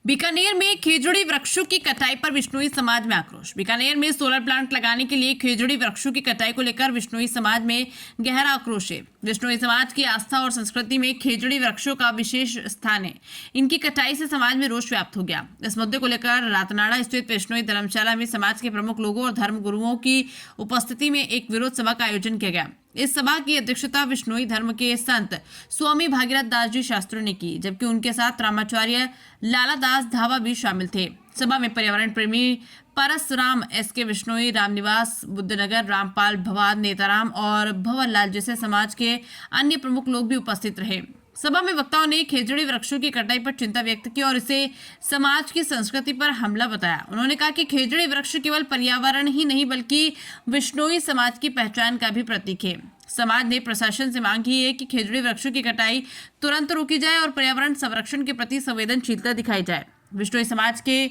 बीकानेर में खेजड़ी वृक्षों की कटाई पर विश्नोई समाज में आक्रोश। बीकानेर में सोलर प्लांट लगाने के लिए खेजड़ी वृक्षों की कटाई को लेकर विश्नोई समाज में गहरा आक्रोश है। विश्नोई समाज की आस्था और संस्कृति में खेजड़ी वृक्षों का विशेष स्थान है। इनकी कटाई से समाज में रोष व्याप्त हो गया। इस मुद्दे को लेकर रातनाड़ा स्थित विश्नोई धर्मशाला में समाज के प्रमुख लोगों और धर्म गुरुओं की उपस्थिति में एक विरोध सभा का आयोजन किया गया। इस सभा की अध्यक्षता विश्नोई धर्म के संत स्वामी भागीरथ दास जी शास्त्री ने की, जबकि उनके साथ रामाचार्य लाला दास धावा भी शामिल थे। सभा में पर्यावरण प्रेमी परसराम एसके विश्नोई, रामनिवास बुद्धनगर, रामपाल भवाद, नेताराम और भवन लाल जैसे समाज के अन्य प्रमुख लोग भी उपस्थित रहे। सभा में वक्ताओं ने खेजड़ी वृक्षों की कटाई पर चिंता व्यक्त की और इसे समाज की संस्कृति पर हमला बताया। उन्होंने कहा कि खेजड़ी वृक्ष केवल पर्यावरण ही नहीं बल्कि विश्नोई समाज की पहचान का भी प्रतीक है। समाज ने प्रशासन से मांग की है कि खेजड़ी वृक्षों की कटाई तुरंत रोकी जाए और पर्यावरण संरक्षण के प्रति संवेदनशीलता दिखाई जाए। विश्नोई समाज के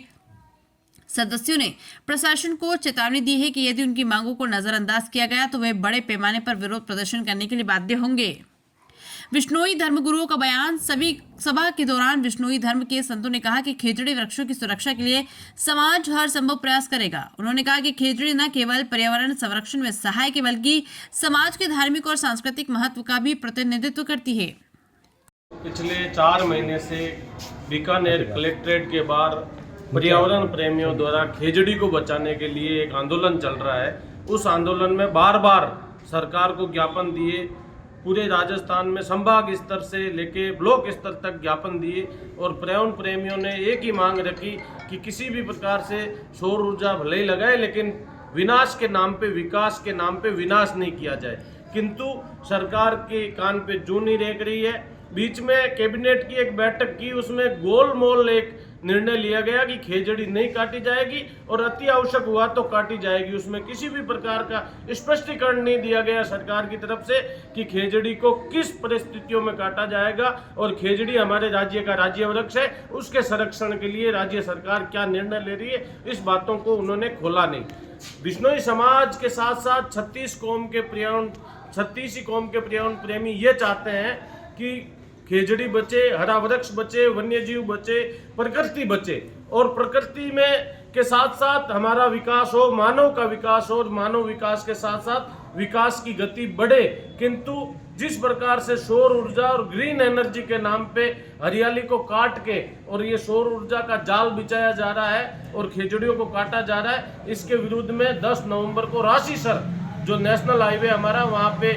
सदस्यों ने प्रशासन को चेतावनी दी है कि यदि उनकी मांगों को नजरअंदाज किया गया तो वे बड़े पैमाने पर विरोध प्रदर्शन करने के लिए बाध्य होंगे। विश्नोई धर्मगुरुओं का बयान। सभा के दौरान विश्नोई धर्म के संतों ने कहा कि खेजड़ी वृक्षों की सुरक्षा के लिए समाज हर संभव प्रयास करेगा। उन्होंने कहा कि खेजड़ी न केवल पर्यावरण संरक्षण में सहायक है बल्कि समाज के धार्मिक और सांस्कृतिक महत्व का भी प्रतिनिधित्व करती है। पिछले 4 महीने से बीकानेर कलेक्ट्रेट के बाहर पर्यावरण प्रेमियों द्वारा खेजड़ी को बचाने के लिए एक आंदोलन चल रहा है। उस आंदोलन में बार बार सरकार को ज्ञापन दिए, पूरे राजस्थान में संभाग स्तर से लेके ब्लॉक स्तर तक ज्ञापन दिए और पर्यावरण प्रेमियों ने एक ही मांग रखी कि किसी भी प्रकार से सौर ऊर्जा भले ही लगाए लेकिन विनाश के नाम पे, विकास के नाम पे विनाश नहीं किया जाए। किंतु सरकार के कान पे जूं नहीं रेंग रही है। बीच में कैबिनेट की एक बैठक की, उसमें गोलमोल एक निर्णय लिया गया कि खेजड़ी नहीं काटी जाएगी और अति आवश्यक हुआ तो काटी जाएगी। उसमें किसी भी प्रकार का स्पष्टीकरण नहीं दिया गया सरकार की तरफ से कि खेजड़ी को किस परिस्थितियों में काटा जाएगा और खेजड़ी हमारे राज्य का राज्य वृक्ष है, उसके संरक्षण के लिए राज्य सरकार क्या निर्णय ले रही है, इस बातों को उन्होंने खोला नहीं। विश्नोई समाज के साथ साथ 36 कौम के पर्यावरण प्रेमी ये चाहते हैं कि खेजड़ी बचे, हरा वृक्ष बचे, वन्य जीव बचे, प्रकृति बचे और प्रकृति में के साथ साथ हमारा विकास हो, मानव का विकास हो और मानव विकास के साथ साथ विकास की गति बढ़े। किंतु जिस प्रकार से सौर ऊर्जा और ग्रीन एनर्जी के नाम पे हरियाली को काट के और ये सौर ऊर्जा का जाल बिछाया जा रहा है और खेजड़ियों को काटा जा रहा है, इसके विरुद्ध में 10 नवंबर को राशीसर जो नेशनल हाईवे हमारा, वहाँ पे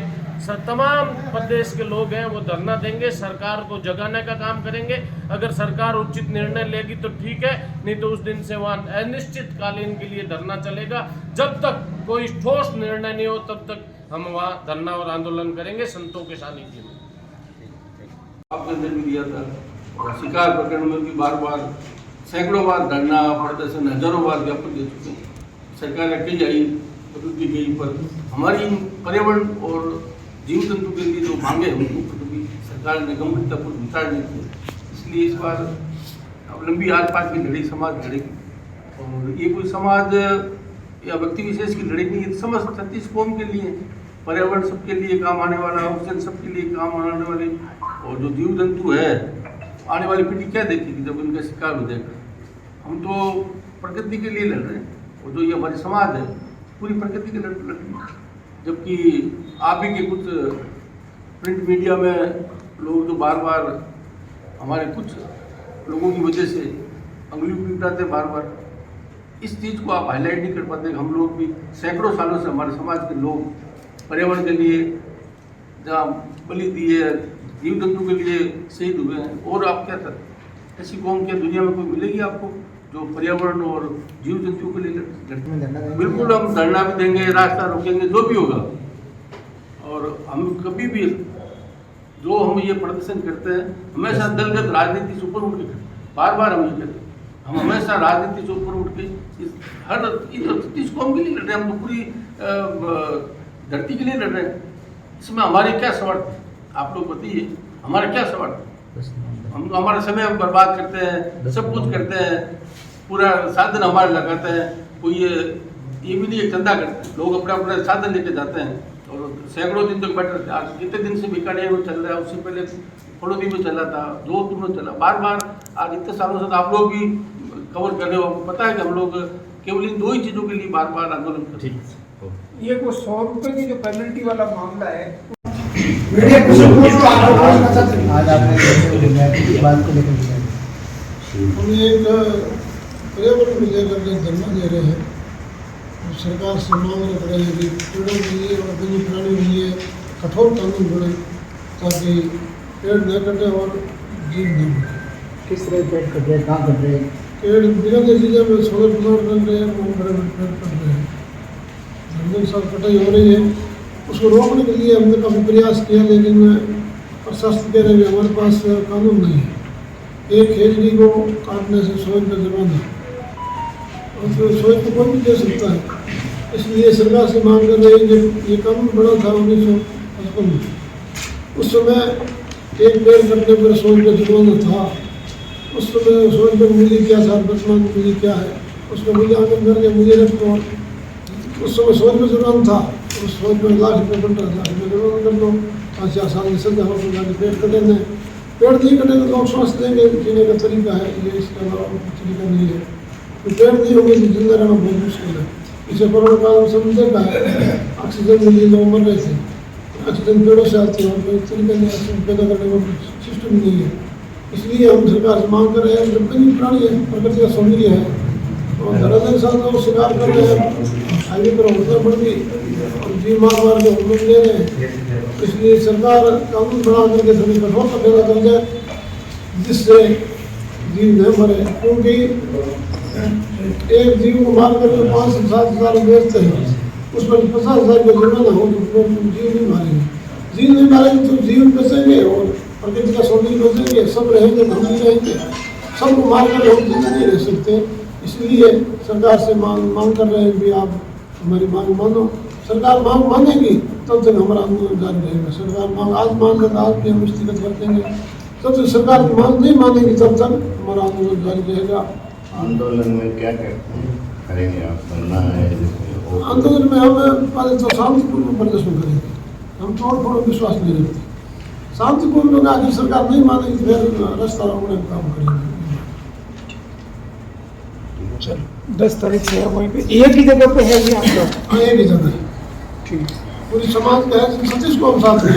तमाम प्रदेश के लोग हैं वो धरना देंगे, सरकार को जगाने का काम करेंगे। अगर सरकार उचित निर्णय लेगी तो ठीक है, नहीं तो उस दिन से वहाँ अनिश्चितकालीन के लिए धरना चलेगा। जब तक कोई ठोस निर्णय नहीं हो तब तक हम वहाँ धरना और आंदोलन करेंगे संतों के सानिध्य में। आपके अंदर भी दिया था और शिकार प्रकरण में भी बार बार सैकड़ों बार धरना प्रदर्शन, हजारों बार ज्ञापन दे चुके हैं। सरकार अकेली आई बदलती गई, पर हमारी पर्यावरण और जीव जंतु के लिए जो मांगे उनको कभी सरकार ने गंभीरतापूर्वक विचार नहीं किया। इसलिए इस बार अब लंबी आर पार की लड़ाई समाज लड़ेगी और ये कोई समाज या व्यक्ति विशेष की लड़ाई नहीं है, समस्त 36 कौम के लिए, पर्यावरण सबके लिए काम आने वाला, ऑक्सीजन सबके लिए काम आने वाले और जो जीव जंतु है आने वाली पीढ़ी क्या देखेगी जब उनका शिकार हो जाएगा। हम तो प्रकृति के लिए लड़ रहे हैं और जो ये हमारे समाज है पूरी प्रकृति के लड़ रहे हैं। जबकि आप ही के कुछ प्रिंट मीडिया में लोग जो बार बार हमारे कुछ लोगों की वजह से अंगुली उठाते बार बार, इस चीज़ को आप हाईलाइट नहीं कर पाते। हम लोग भी सैकड़ों सालों से हमारे समाज के लोग पर्यावरण के लिए जहाँ बलि दी है, जीव जंतु के लिए शहीद हुए हैं। और आप क्या करते, ऐसी कौम क्या दुनिया में कोई मिलेगी आपको जो पर्यावरण और जीव जंतु के लिए लड़ते? बिल्कुल हम धरना भी देंगे, रास्ता रोकेंगे, जो भी होगा। और हम कभी भी जो हम ये प्रदर्शन करते हैं हमेशा दलगत राजनीति से ऊपर उठ के करते हैं। बार बार हम ये कहते हैं, हम हमेशा राजनीति से ऊपर उठ के हर 36 कौम के लिए लड़ रहे हैं। हम तो पूरी धरती के लिए लड़ रहे हैं। इसमें हमारे क्या स्वार्थ है आप लोग बताइए, हमारा क्या स्वार्थ है? हम हमारा समय बर्बाद करते हैं, सब कुछ करते हैं, पूरा साधन हमारे लगाते हैं। कोई ये भी नहीं चंदा करते हैं, लोग अपना अपना साधन लेके जाते हैं और सैकड़ों दिन तक बैठे रहते हैं। आज कितने दिन से बीकानेर में चल रहा है, उससे पहले फड़ौदी में चला था, जोधपुर में चला, बार बार आज इतने सालों से आप लोग भी कवर कर रहे हो, आपको पता है कि हम लोग केवल इन 2 ही चीज़ों के लिए बार बार आंदोलन करते हैं। ये वो 100 रुपए की जो पेनल्टी वाला मामला है, आज आपने बात को लेकर दिया हम एक पर्यावरण को लेकर के धरना दे रहे हैं। सरकार से मांग रहे हैं कि पेड़ों के लिए और वन्य प्राणियों के लिए कठोर कानून बने ताकि पेड़ न कटे और जीव न बने। किस तरह पेड़ कट रहे, कहाँ कट रहे? पेड़ बिना जिले में सोलर प्लांट बन रहे हैं, बहुत बड़े बड़े पेड़ कट रहे हैं, जंगल सब कटाई हो रही है। उसको रोकने के लिए हमने काफ़ी प्रयास किया, लेकिन प्रशासन कह रहे हैं हमारे पास कानून नहीं है। एक खेजड़ी को काटने से 100 रुपये जुर्माना, और 100 रुपये कोई भी दे सकता है। इसलिए सरकार से मांग कर रहे हैं कि ये कानून बना था 1955 में, उस समय एक पेड़ कटने पर 100 रुपये जुर्माना था। उस समय 100 रुपये मूल्य क्या था, वर्तमान मूल्य क्या है, उसका मूल्यांकन करके मुझे रखो। उस समय 100 रुपये जुर्माना था, उस 100 रुपये लाख रुपये बन रहा था, जुर्माना कर लो, 5 साल में सजा हो तो पेड़ कटे नहीं, पेड़ नहीं कटेंगे तो लोग सोच देंगे जीने का तरीका है ये, इसके अलावा कुछ तरीका नहीं है। तो पेड़ नहीं होंगे तो जिंदा रहना बहुत मुश्किल है। इसे कोरोना काल में सब देखा है, ऑक्सीजन के लिए लोग मर रहे थे, ऑक्सीजन पेड़ों से आती है, कोई तरीका नहीं, ऑक्सीजन पैदा करने का सिस्टम नहीं है। इसलिए हम सरकार से मांग कर रहे हैं, जब वन्य प्राणी है, प्रकृति का सौंदर्य है, और धराधर साथ लोग शिकार कर रहे हैं, हाईवे पर होटलें बढ़ गई और जीव मार के हम लोग ले रहे हैं। इसलिए सरकार कानून बना करके सभी कठोर पैदा कर जाए जिससे जीव न मरे, क्योंकि एक जीव को मार करके 5 से 7 हज़ार बेचते हैं, उस पर 50,000 का जुर्माना हो तो जीव नहीं मारेंगे। जीव नहीं मारेंगे तो जीव बचेंगे और प्रकृति का सौंदर्य बचेंगे, सब रहेंगे, हम नहीं रहेंगे। सबको मार कर हम जिंदा नहीं रह सकते। इसलिए सरकार से मांग कर रहे हैं कि आप हमारी मांग मानो। सरकार मांग मानेगी तब तक हमारा आंदोलन जारी रहेगा। सरकार मांग आज मान कर आज भी हम स्थगित कर देंगे, तब तक सरकार की मांग नहीं मानेगी तब तक हमारा आंदोलन जारी रहेगा। आंदोलन में क्या करेंगे आप? करना है आंदोलन में हम पहले तो शांतिपूर्ण प्रदर्शन करेंगे, हम तोड़ फोड़ विश्वास नहीं रखते। शांतिपूर्ण होगा कि सरकार नहीं मानेगी फिर रास्ता रोकने का काम करेंगे। 10 तारीख से है वहीं पे, एक ही जगह पे है ये आप लोग? हाँ, एक ही जगह है। ठीक। पूरी समाज का है, 36 को हम साथ में